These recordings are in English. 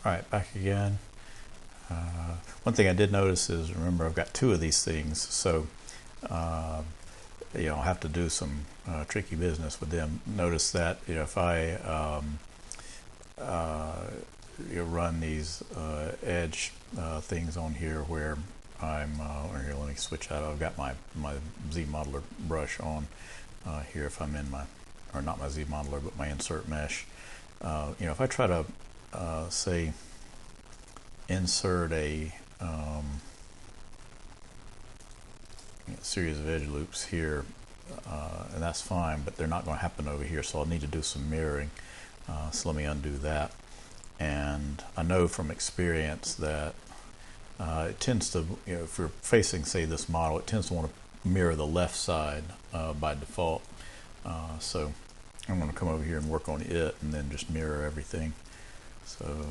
All right, back again. One thing I did notice is, remember, I've got two of these things, so I'll have to do some tricky business with them. Notice that if I run these edge things on here where I'm here, let me switch out. I've got my ZModeler brush on here. If I'm in my, or not my ZModeler, but my insert mesh, if I try to say insert a series of edge loops here, and that's fine, but they're not going to happen over here, so I'll need to do some mirroring. So let me undo that. And I know from experience that it tends to, if you're facing, say, this model, it tends to want to mirror the left side by default. So I'm going to come over here and work on it and then just mirror everything. So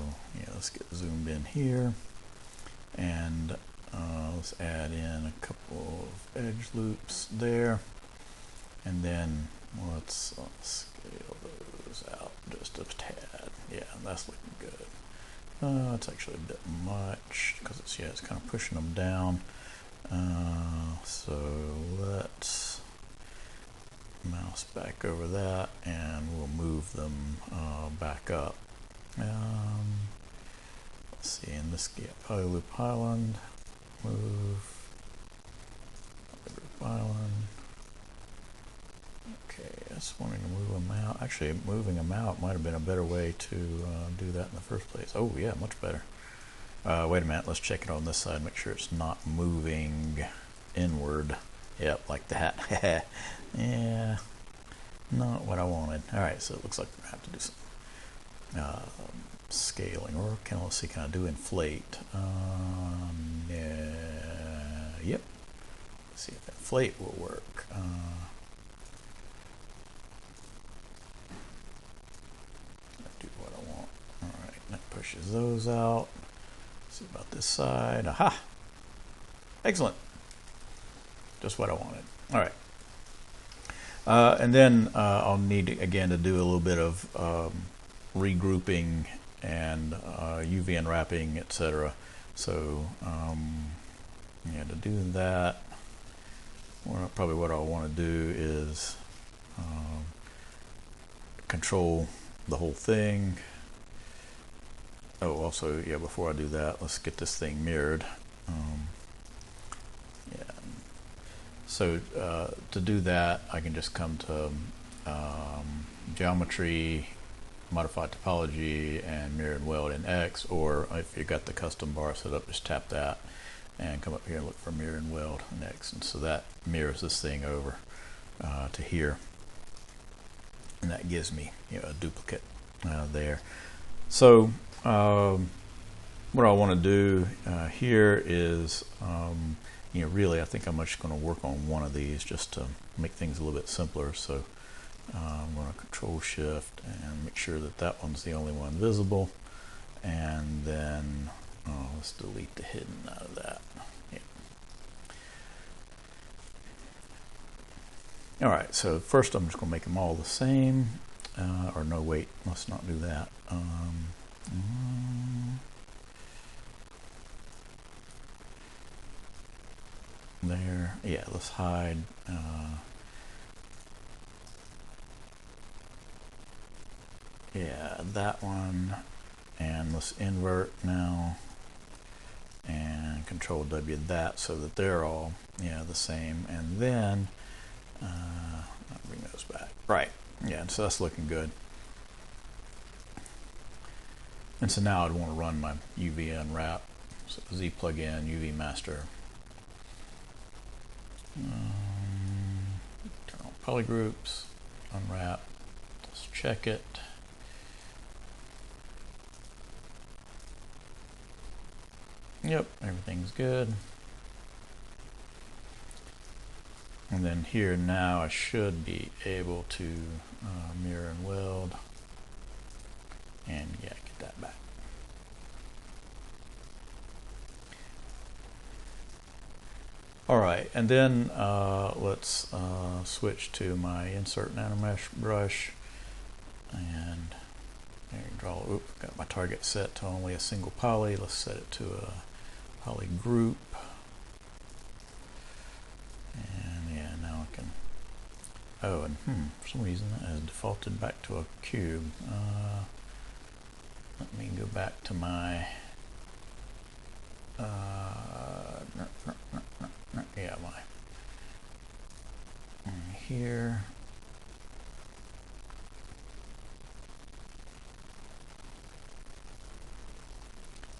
let's get zoomed in here, and let's add in a couple of edge loops there, and then let's scale those out just a tad. Yeah, that's looking good. It's actually a bit much because it's kind of pushing them down. So let's mouse back over that, and we'll move them back up. Let's see, in this Polyloop Island, move Polyloop Island. Okay, I just wanted to move them out. Actually, moving them out might have been a better way to do that in the first place. Oh yeah, much better. Wait a minute, let's check it on this side, make sure it's not moving inward. Yep, like that. Yeah, not what I wanted. Alright, so it looks like we're going to have to do some scaling, or let's see, can I do inflate? Yep. Let's see if inflate will work. Do what I want. Alright, that pushes those out. Let's see about this side. Aha! Excellent. Just what I wanted. Alright. And then I'll need, again, to do a little bit of regrouping and UV unwrapping, etc. So to do that, probably what I want to do is control the whole thing. Oh, also, before I do that, let's get this thing mirrored. So to do that, I can just come to geometry, modify topology, and mirror and weld in X, or if you've got the custom bar set up, just tap that and come up here and look for mirror and weld in X, and so that mirrors this thing over to here, and that gives me a duplicate there. So what I want to do here is really I think I'm just going to work on one of these just to make things a little bit simpler. So I'm going to Control Shift and make sure that that one's the only one visible, and then let's delete the hidden out of that. Alright, so first I'm just going to make them all the same, or no, wait, let's not do that. There, yeah, let's hide that one, and let's invert now and Control W that so that they're all the same, and then I'll bring those back. Right, so that's looking good. And so now I'd want to run my UV unwrap. So Z plugin, UV master. Turn on polygroups, unwrap. Let's check it. Yep, everything's good. And then here now I should be able to mirror and weld, and get that back. Alright, and then let's switch to my insert Nanomesh brush, and There you draw. Oops, got my target set to only a single poly. Let's set it to a poly group. And yeah, now I can. Oh, and for some reason that has defaulted back to a cube. Let me go back to my. Yeah, my. Here.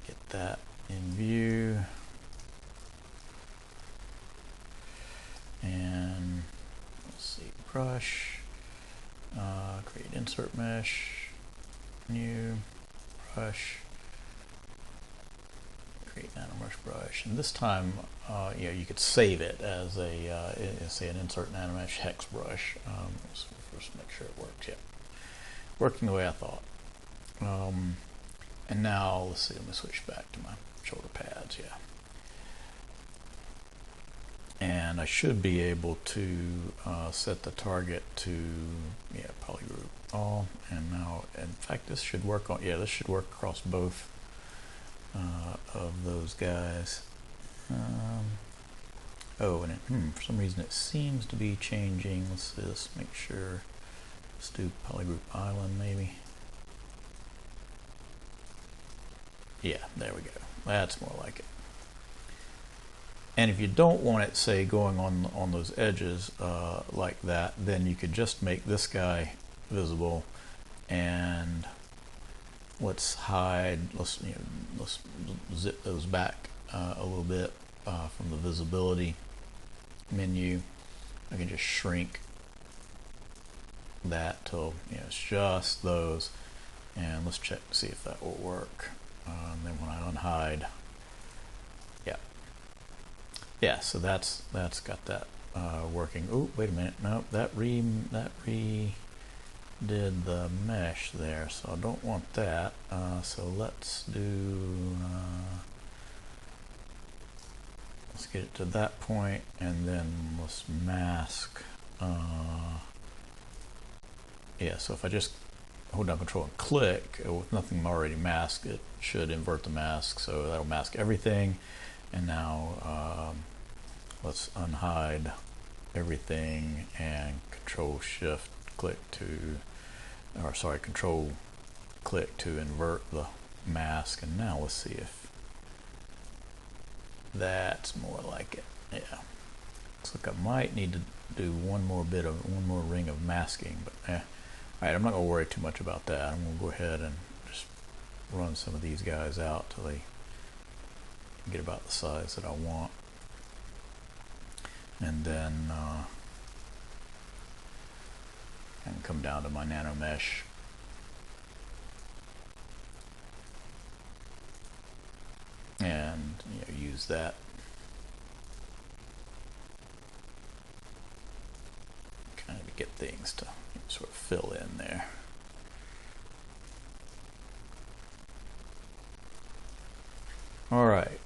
Get that in view. And let's see, brush, create insert mesh, new brush, create Nanomesh brush, and this time, you could save it as a, say, an insert Nanomesh hex brush. Let's first make sure it works. Yeah, working the way I thought. And now let's see. Let me switch back to my shoulder pads. Yeah. And I should be able to set the target to polygroup all. And now, in fact, this should work on. Yeah, this should work across both of those guys. Oh, and it, for some reason it seems to be changing. Let's see. Let's make sure. Let's do polygroup island maybe. Yeah, there we go. That's more like it. And if you don't want it, say, going on those edges like that, then you could just make this guy visible, and let's hide. Let's zip those back a little bit from the visibility menu. I can just shrink that till it's just those, and let's check to see if that will work. And then when I unhide. Yeah, so that's got that working. Oh, wait a minute. Nope, that redid the mesh there, so I don't want that. So let's do. Let's get it to that point, and then let's mask. Yeah, so if I just hold down Control and click with nothing already masked, it should invert the mask, so that'll mask everything. And now let's unhide everything and Control click to invert the mask. And now let's see if that's more like it. Yeah, looks like I might need to do one more ring of masking, but all right, I'm not gonna worry too much about that. I'm gonna go ahead and just run some of these guys out till they get about the size that I want, and then I can come down to my Nanomesh and use that. Kind of get things to sort of fill in there. All right.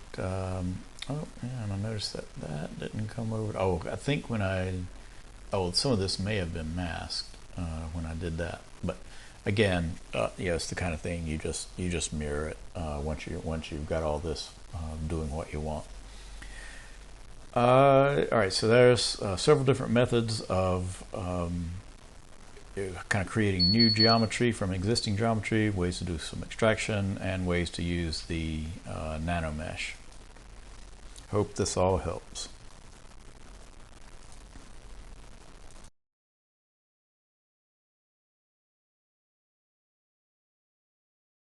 Oh, yeah, and I noticed that didn't come over. Oh, I think some of this may have been masked when I did that. But again, it's the kind of thing you just mirror it once you've got all this doing what you want. All right, so there's several different methods of kind of creating new geometry from existing geometry, ways to do some extraction, and ways to use the Nanomesh. Hope this all helps.